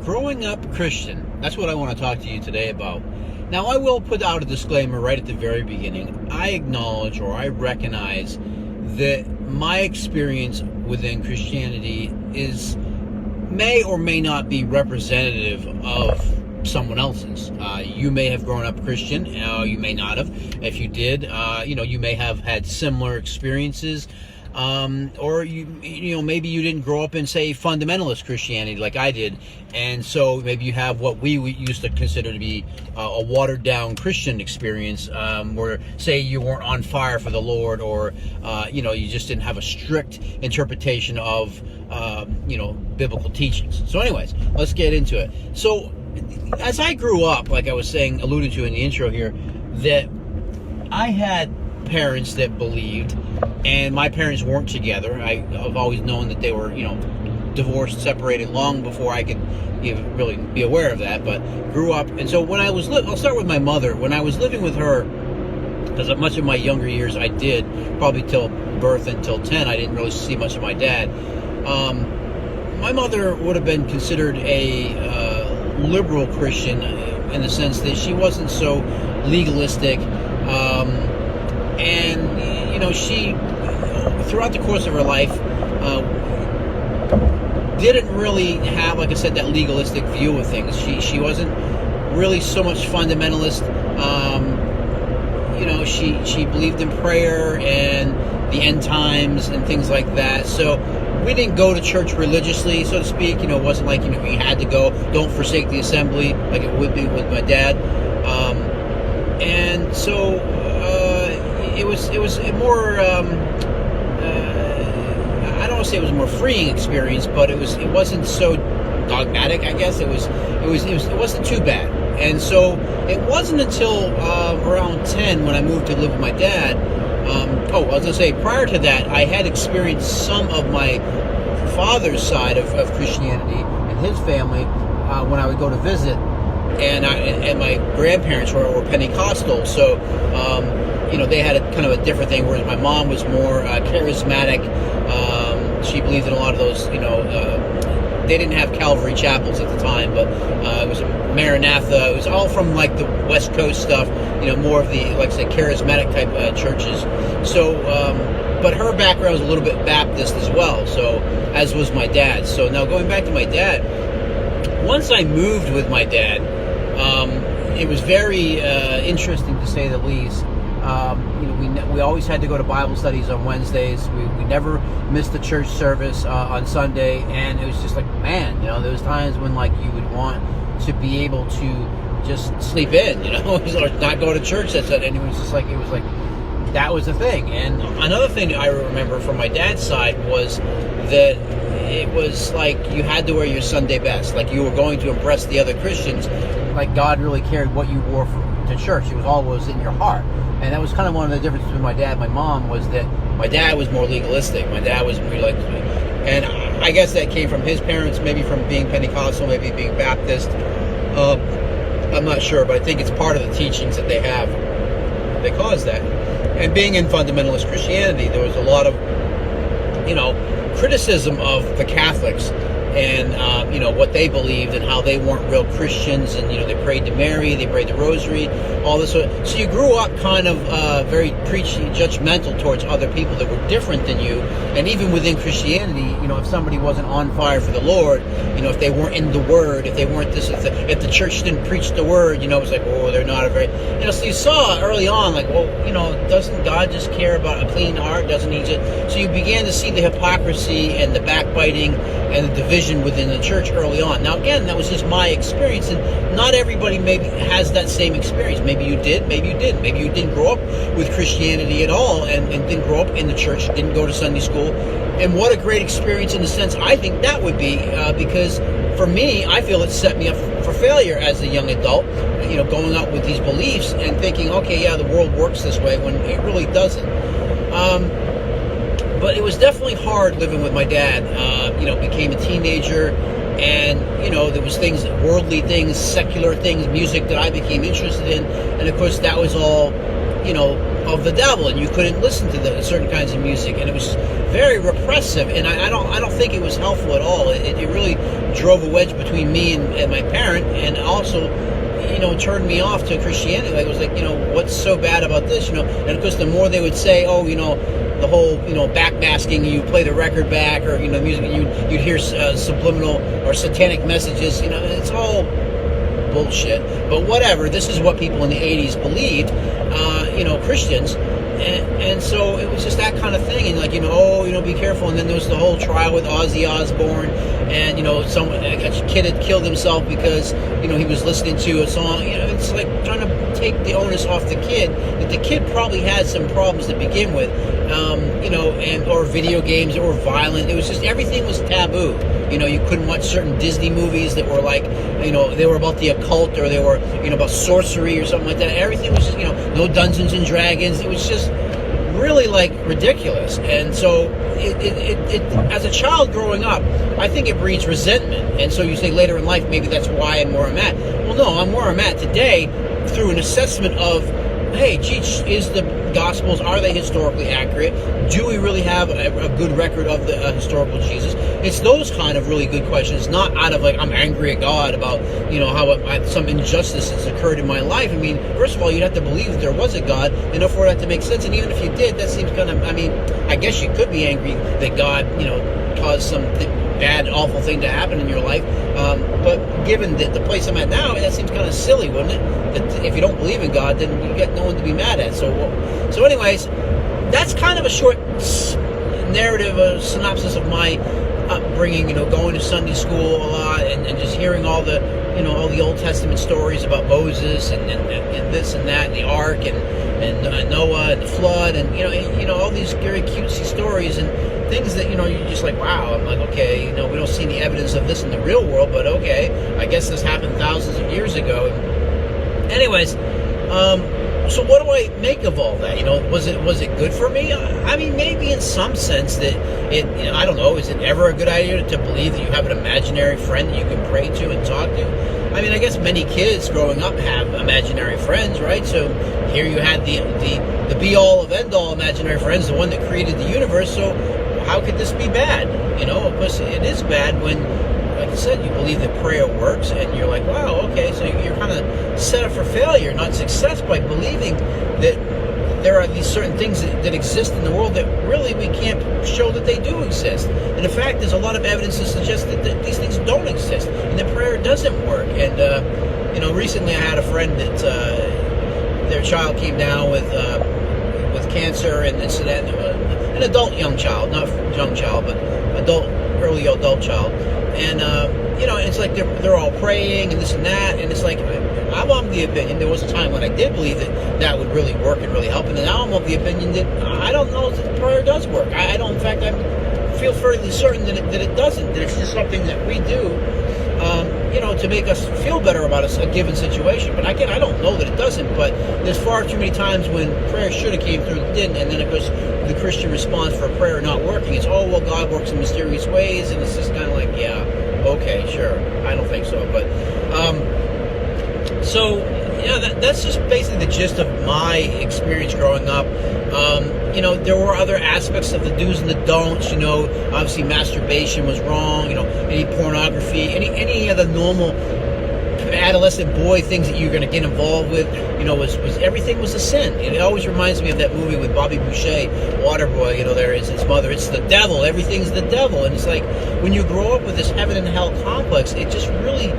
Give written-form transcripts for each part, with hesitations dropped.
growing up Christian, that's what I want to talk to you today about. Now, I will put out a disclaimer right at the very beginning. I acknowledge or I recognize that my experience within Christianity may or may not be representative of someone else's. You may have grown up Christian, you may not have. If you did, you may have had similar experiences. Or maybe you didn't grow up in, say, fundamentalist Christianity like I did, and so maybe you have what we used to consider to be a watered down Christian experience, where, say, you weren't on fire for the Lord, or you just didn't have a strict interpretation of biblical teachings. So anyways, let's get into it. So as I grew up, like I was alluding to in the intro here, that I had parents that believed, and my parents weren't together. I've always known that they were, divorced, separated long before I could even really be aware of that, but grew up. And so when I'll start with my mother. When I was living with her, because much of my younger years I did, probably till birth until 10, I didn't really see much of my dad. My mother would have been considered a liberal Christian in the sense that she wasn't so legalistic. And she, throughout the course of her life, didn't really have, like I said, that legalistic view of things. She wasn't really so much fundamentalist. She believed in prayer and the end times and things like that. So we didn't go to church religiously, so to speak. It wasn't like, you had to go. Don't forsake the assembly like it would be with my dad. And so it was more. I don't want to say it was a more freeing experience, but it wasn't so dogmatic. I guess it wasn't too bad. And so it wasn't until around 10 when I moved to live with my dad. I was going to say, prior to that, I had experienced some of my father's side of Christianity and his family when I would go to visit, and my grandparents were Pentecostal, so they had a kind of a different thing, whereas my mom was more charismatic. She believed in a lot of those, they didn't have Calvary chapels at the time, but it was Maranatha. It was all from like the West Coast stuff, more of the, like I say, charismatic type churches. So, but her background was a little bit Baptist as well, so as was my dad. So now going back to my dad, once I moved with my dad, it was very interesting to say the least. We always had to go to Bible studies on Wednesdays. We never missed the church service on Sunday, and it was just like, man, there was times when like you would want to be able to just sleep in, or not go to church that Sunday. And it was like that was the thing. And another thing I remember from my dad's side was that it was like you had to wear your Sunday best, like you were going to impress the other Christians. Like God really cared what you wore to church. It was always in your heart. And that was kind of one of the differences between my dad and my mom, was that my dad was more legalistic. My dad was really and I guess that came from his parents, maybe from being Pentecostal, maybe being Baptist. I'm not sure, but I think it's part of the teachings that they have that caused that. And being in fundamentalist Christianity, there was a lot of, criticism of the Catholics and, what they believed and how they weren't real Christians, and, they prayed to Mary, they prayed the rosary, all this. So you grew up kind of very preachy, judgmental towards other people that were different than you. And even within Christianity, if somebody wasn't on fire for the Lord, if they weren't in the Word, if they weren't this, if the church didn't preach the Word, it was like, oh, they're not a very, so you saw early on, like, well, doesn't God just care about a clean heart? Doesn't He just? So you began to see the hypocrisy and the backbiting and the division within the church early on. Now, again, that was just my experience, and not everybody maybe has that same experience. Maybe you did, maybe you didn't. Maybe you didn't grow up with Christianity at all and didn't grow up in the church, didn't go to Sunday school. And what a great experience in the sense I think that would be, because for me, I feel it set me up for failure as a young adult, going up with these beliefs and thinking, okay, yeah, the world works this way, when it really doesn't. But it was definitely hard living with my dad. Became a teenager, and there was things, worldly things, secular things, music that I became interested in, and of course that was all of the devil, and you couldn't listen to certain kinds of music, and it was very repressive, and I don't think it was helpful at all. It really drove a wedge between me and my parent, and also, turned me off to Christianity. Like, it was like, what's so bad about this? And of course, the more they would say, oh, the whole, backmasking, you play the record back, or, music, you'd hear subliminal or satanic messages, it's all bullshit. But whatever, this is what people in the 80s believed, Christians. And so it was just that kind of thing, and like, be careful. And then there was the whole trial with Ozzy Osbourne, and a kid had killed himself because he was listening to a song. It's like trying to take the onus off the kid, that the kid probably had some problems to begin with, or video games or violent. It was just, everything was taboo. You couldn't watch certain Disney movies that were like, they were about the occult, or they were, about sorcery or something like that. Everything was just, no Dungeons and Dragons. It was just really like ridiculous. And so it as a child growing up, I think it breeds resentment. And so you say later in life, maybe that's why I'm where I'm at. Well, no, I'm where I'm at today through an assessment of, hey, gee, is the Gospels, are they historically accurate? Do we really have a good record of the historical Jesus? It's those kind of really good questions, not out of like, I'm angry at God about, how some injustice has occurred in my life. I mean, first of all, you'd have to believe that there was a God, and for that to make sense. And even if you did, that seems kind of, I guess you could be angry that God, caused some bad, awful thing to happen in your life. But given the place I'm at now, that seems kind of silly, wouldn't it? That if you don't believe in God, then you get no one to be mad at. So anyways, that's kind of a short narrative, a synopsis of my upbringing. Going to Sunday school a lot, and just hearing all the Old Testament stories about Moses and this and that, and the ark, and Noah and the flood, and all these very cutesy stories and things that you're just like, wow. I'm like, okay, we don't see any evidence of this in the real world, but okay, I guess this happened thousands of years ago. Anyways, so what do I make of all that? Was it good for me? I mean, maybe in some sense that I don't know. Is it ever a good idea to believe that you have an imaginary friend that you can pray to and talk to? I mean, I guess many kids growing up have imaginary friends, right? So here you had the be-all of end-all imaginary friends, the one that created the universe. So how could this be bad? Of course, it is bad when, like I said, you believe that prayer works, and you're like, wow, okay, so you're kind of set up for failure, not success, by believing that there are these certain things that exist in the world that really we can't show that they do exist. And in fact, there's a lot of evidence to suggest that these things don't exist, and that prayer doesn't work. And, recently I had a friend that their child came down with cancer and this and that, an adult young child, not young child, but early adult child. And, it's like they're all praying and this and that, and it's like, I'm of the opinion, there was a time when I did believe that would really work and really help, and now I'm of the opinion that I don't know that prayer does work. I don't, in fact, I feel fairly certain that it doesn't, that it's just something that we do, to make us feel better about a given situation. But again, I don't know that it doesn't, but there's far too many times when prayer should have came through that didn't, and then of course the Christian response for prayer not working is, oh, well, God works in mysterious ways, and it's just kind of like, yeah, okay, sure, I don't think so. But so that's just basically the gist of my experience growing up. There were other aspects of the do's and the don'ts. Obviously masturbation was wrong. Any pornography, any of the normal adolescent boy things that you're going to get involved with, was everything was a sin. It always reminds me of that movie with Bobby Boucher, Waterboy. There is his mother. It's the devil. Everything's the devil. And it's like, when you grow up with this heaven and hell complex, it just really,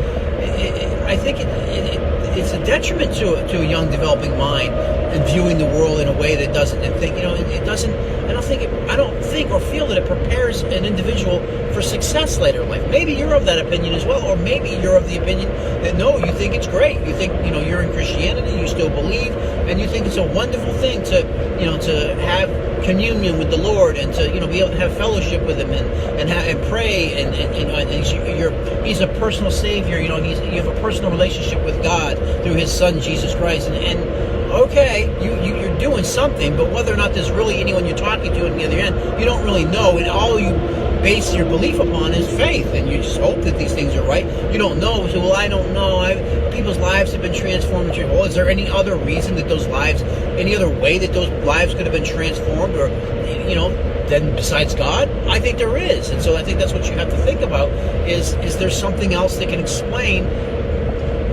I think it's a detriment to a young developing mind, and viewing the world in a way that doesn't, and think, it doesn't. I don't think or feel that it prepares an individual for success later in life. Maybe you're of that opinion as well, or maybe you're of the opinion that no, you think it's great. You think you're in Christianity, you still believe, and you think it's a wonderful thing to have communion with the Lord, and to be able to have fellowship with Him, and pray, and He's a personal Savior. You have a personal relationship with God through His Son Jesus Christ, and okay, you're doing something, but whether or not there's really anyone you're talking to on the other end, you don't really know, and all you base your belief upon is faith, and you just hope that these things are right. You don't know, so, well, I don't know. People's lives have been transformed. Well, is there any other reason that any other way that those lives could have been transformed, or, then besides God? I think there is. And so I think that's what you have to think about, is there something else that can explain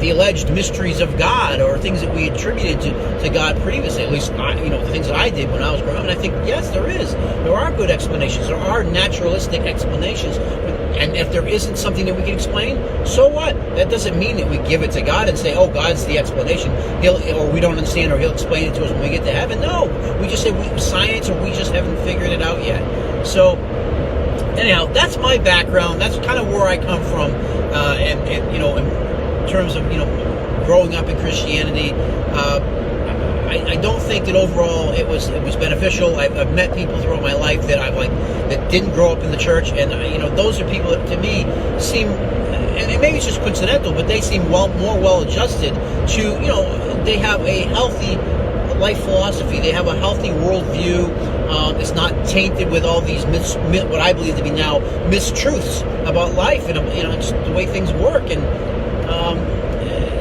the alleged mysteries of God, or things that we attributed to God previously? At least, the things that I did when I was growing up. And I think, yes, there is. There are good explanations. There are naturalistic explanations. And if there isn't something that we can explain, so what? That doesn't mean that we give it to God and say, oh, God's the explanation. Or we don't understand, or He'll explain it to us when we get to heaven. No. We just say science, or we just haven't figured it out yet. So, anyhow, that's my background. That's kind of where I come from. In terms of, growing up in Christianity, I don't think that overall it was beneficial. I've met people throughout my life that that didn't grow up in the church, and those are people that to me seem, and maybe it's just coincidental, but they seem more well adjusted to, they have a healthy life philosophy. They have a healthy worldview. It's not tainted with all these what I believe to be now mistruths about life and just the way things work. And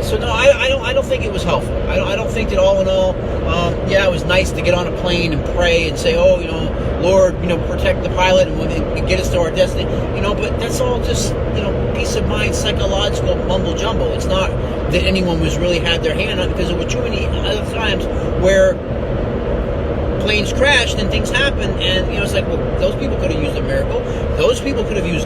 so no, I don't think it was helpful. I don't think that all in all, it was nice to get on a plane and pray and say, oh, Lord, protect the pilot and get us to our destiny. But that's all just, peace of mind, psychological mumble jumble. It's not that anyone was really had their hand on it, because there were too many other times where planes crashed and things happened, and it's like, well, those people could have used a miracle. Those people could have used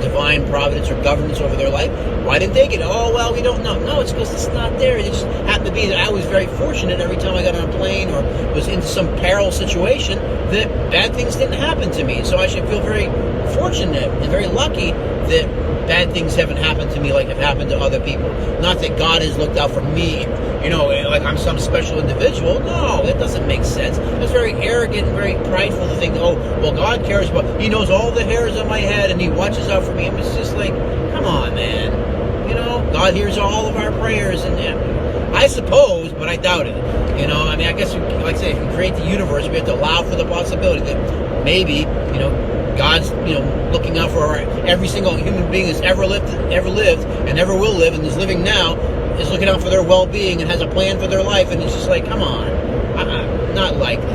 divine providence or governance over their life. Why didn't they get it? Oh, well, we don't know. No, it's because it's not there. It just happened to be that I was very fortunate every time I got on a plane or was into some peril situation that bad things didn't happen to me. So I should feel very fortunate and very lucky that bad things haven't happened to me like have happened to other people. Not that God has looked out for me, like I'm some special individual. No, that doesn't make sense. It's very arrogant and very prideful to think, oh, well, God cares about, He knows all the hairs on my head and He watches out for me. And it's just like, come on, man. God hears all of our prayers, and I suppose, but I doubt it. I guess, like I say, if we create the universe, we have to allow for the possibility that maybe, God's, looking out for every single human being that's ever lived, and ever will live, and is living now, is looking out for their well-being and has a plan for their life. And it's just like, come on, not likely.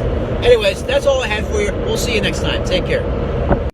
Anyways, that's all I had for you. We'll see you next time. Take care.